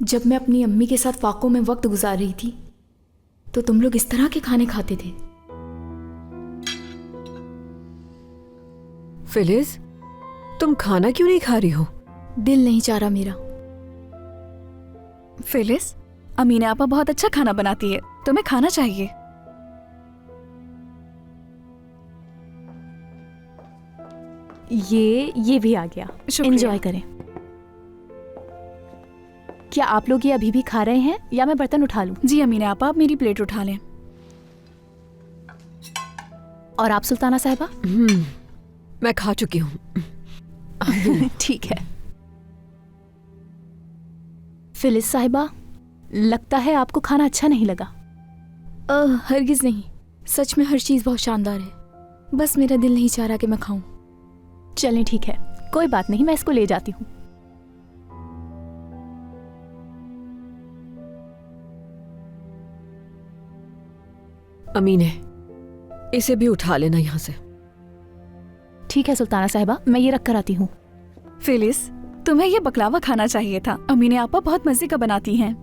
जब मैं अपनी अम्मी के साथ फाकों में वक्त गुजार रही थी तो तुम लोग इस तरह के खाने खाते थे। फिलिस, तुम खाना क्यों नहीं खा रही हो? दिल नहीं चाह रहा मेरा। फिलिस, अमीना आपा बहुत अच्छा खाना बनाती है, तुम्हें खाना चाहिए। ये भी आ गया, शुक्रिया। एंजॉय करें। क्या आप लोग ये अभी भी खा रहे हैं या मैं बर्तन उठा लूं? जी अमीना आपा, आप मेरी प्लेट उठा लें। और आप सुल्ताना साहिबा? मैं खा चुकी हूँ। ठीक है। फिलिस साहिबा, लगता है आपको खाना अच्छा नहीं लगा। हरगिज नहीं, सच में हर चीज़ बहुत शानदार है, बस मेरा दिल नहीं चाह रहा कि मैं खाऊं। चलें ठीक है, कोई बात नहीं, मैं इसको ले जाती हूँ। अमीने, इसे भी उठा लेना यहाँ से। ठीक है सुल्ताना साहिबा, मैं ये रख कर आती हूँ। फिलिस, तुम्हें ये बकलावा खाना चाहिए था, अमीना आपा बहुत मजे का बनाती हैं।